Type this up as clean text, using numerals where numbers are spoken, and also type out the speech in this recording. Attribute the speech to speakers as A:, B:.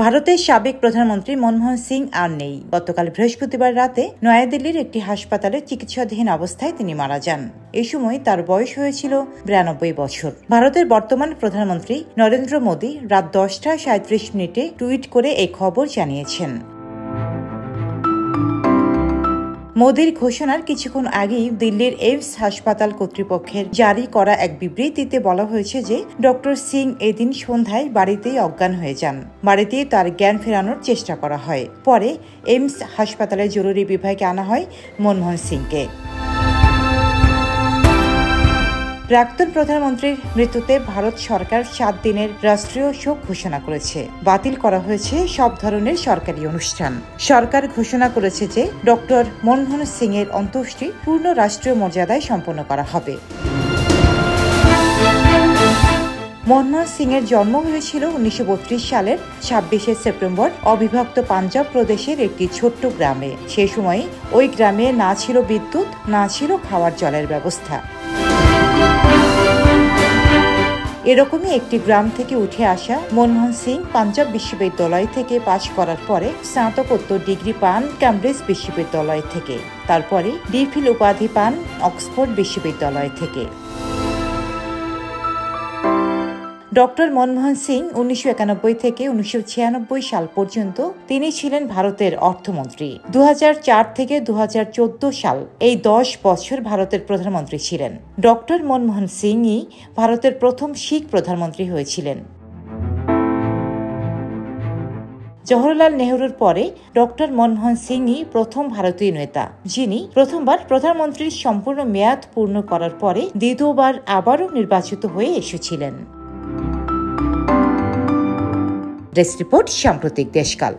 A: ভারতের সাবেক প্রধানমন্ত্রী মনমোহন সিং আর নেই। গতকাল বৃহস্পতিবার রাতে নয়াদিল্লির একটি হাসপাতালে চিকিৎসাধীন অবস্থায় তিনি মারা যান। এই সময় তার বয়স হয়েছিল 92 বছর। ভারতের বর্তমান প্রধানমন্ত্রী নরেন্দ্র মোদী রাত 10:37 টুইট করে এই খবর জানিয়েছেন। মোদির ঘোষণার কিছুক্ষণ আগেই দিল্লির এইমস হাসপাতাল কর্তৃপক্ষের জারি করা এক বিবৃতিতে বলা হয়েছে যে ডক্টর সিং এদিন সন্ধ্যায় বাড়িতেই অজ্ঞান হয়ে যান। বাড়িতেই তার জ্ঞান ফেরানোর চেষ্টা করা হয়। পরে এইমস হাসপাতালের জরুরি বিভাগে আনা হয় মনমোহন সিংকে। প্রাক্তন প্রধানমন্ত্রীর মৃত্যুতে ভারত সরকার 7 দিনের রাষ্ট্রীয় শোক ঘোষণা করেছে। বাতিল করা হয়েছে সব ধরনের সরকারি অনুষ্ঠান। সরকার ঘোষণা করেছে যে ডক্টর মনমোহন সিং এর অন্ত্যেষ্টি পূর্ণ রাষ্ট্রীয় মর্যাদায় সম্পন্ন করা হবে। মনমোহন সিং এর জন্ম হয়েছিল 1932 সালের 26 সেপ্টেম্বর অবিভক্ত পাঞ্জাব প্রদেশের একটি ছোট্ট গ্রামে। সে সময় ওই গ্রামে না ছিল বিদ্যুৎ, না ছিল খাওয়ার জলের ব্যবস্থা। এরকমই একটি গ্রাম থেকে উঠে আসা মনমোহন সিং পাঞ্জাব বিশ্ববিদ্যালয় থেকে পাশ করার পরে স্নাতকোত্তর ডিগ্রি পান ক্যামব্রিজ বিশ্ববিদ্যালয় থেকে। তারপরে ডিফিল উপাধি পান অক্সফোর্ড বিশ্ববিদ্যালয় থেকে। ডক্টর মনমোহন সিং 1991 থেকে 1996 সাল পর্যন্ত তিনি ছিলেন ভারতের অর্থমন্ত্রী। 2004 থেকে 2014 সাল এই 10 বছর ভারতের প্রধানমন্ত্রী ছিলেন। ডক্টর মনমোহন সিংই ভারতের প্রথম শিখ প্রধানমন্ত্রী হয়েছিলেন। জওহরলাল নেহরুর পরে ডক্টর মনমোহন সিংই প্রথম ভারতীয় নেতা, যিনি প্রথমবার প্রধানমন্ত্রীর সম্পূর্ণ মেয়াদ পূর্ণ করার পরে দ্বিতীয়বার আবারও নির্বাচিত হয়ে এসেছিলেন। ডেস্ক রিপোর্ট, সাম্প্রতিক দেশকাল।